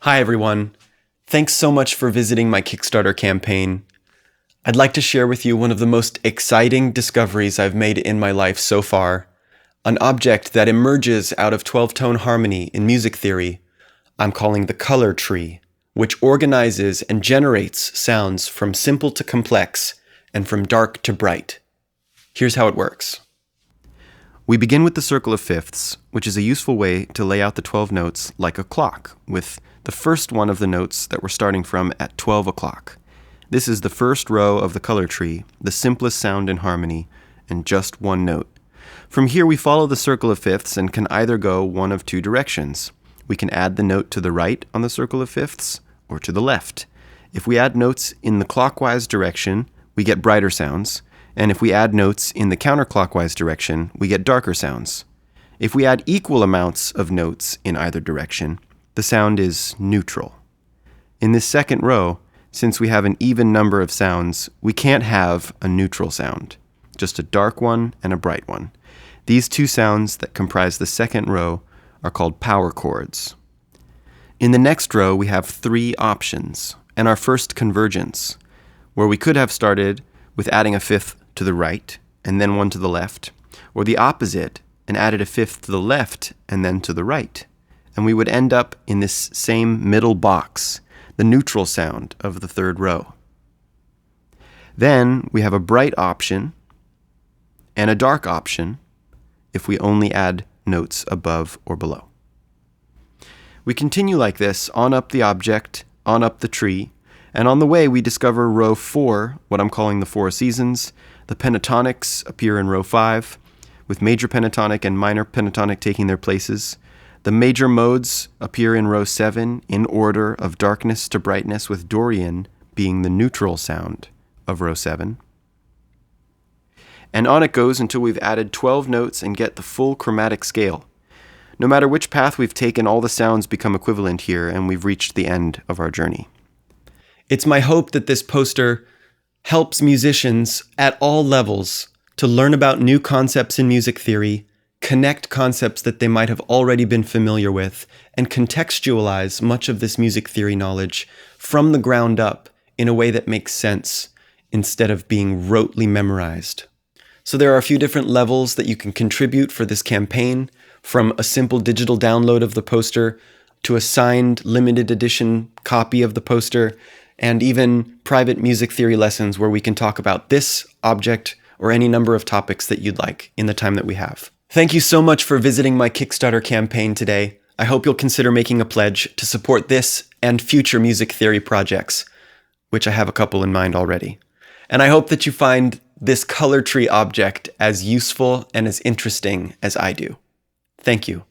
Hi everyone. Thanks so much for visiting my Kickstarter campaign. I'd like to share with you one of the most exciting discoveries I've made in my life so far, an object that emerges out of 12-tone harmony in music theory I'm calling the color tree, which organizes and generates sounds from simple to complex and from dark to bright. Here's how it works. We begin with the circle of fifths, which is a useful way to lay out the 12 notes like a clock, with the first one of the notes that we're starting from at 12 o'clock. This is the first row of the color tree, the simplest sound in harmony, and just one note. From here we follow the circle of fifths and can either go one of two directions. We can add the note to the right on the circle of fifths, or to the left. If we add notes in the clockwise direction, we get brighter sounds, and if we add notes in the counterclockwise direction, we get darker sounds. If we add equal amounts of notes in either direction, the sound is neutral. In this second row, since we have an even number of sounds, we can't have a neutral sound, just a dark one and a bright one. These two sounds that comprise the second row are called power chords. In the next row, we have three options, and our first convergence, where we could have started with adding a fifth to the right and then one to the left, or the opposite and added a fifth to the left and then to the right. And we would end up in this same middle box, the neutral sound of the third row. Then we have a bright option and a dark option if we only add notes above or below. We continue like this on up the object, on up the tree, and on the way we discover row 4, what I'm calling the 4 seasons. The pentatonics appear in row 5, with major pentatonic and minor pentatonic taking their places. The major modes appear in row 7 in order of darkness to brightness, with Dorian being the neutral sound of row 7. And on it goes until we've added 12 notes and get the full chromatic scale. No matter which path we've taken, all the sounds become equivalent here, and we've reached the end of our journey. It's my hope that this poster helps musicians at all levels to learn about new concepts in music theory, connect concepts that they might have already been familiar with, and contextualize much of this music theory knowledge from the ground up in a way that makes sense instead of being rotely memorized. So there are a few different levels that you can contribute for this campaign, from a simple digital download of the poster to a signed limited edition copy of the poster, and even private music theory lessons where we can talk about this object or any number of topics that you'd like in the time that we have. Thank you so much for visiting my Kickstarter campaign today. I hope you'll consider making a pledge to support this and future music theory projects, which I have a couple in mind already. And I hope that you find this color tree object as useful and as interesting as I do. Thank you.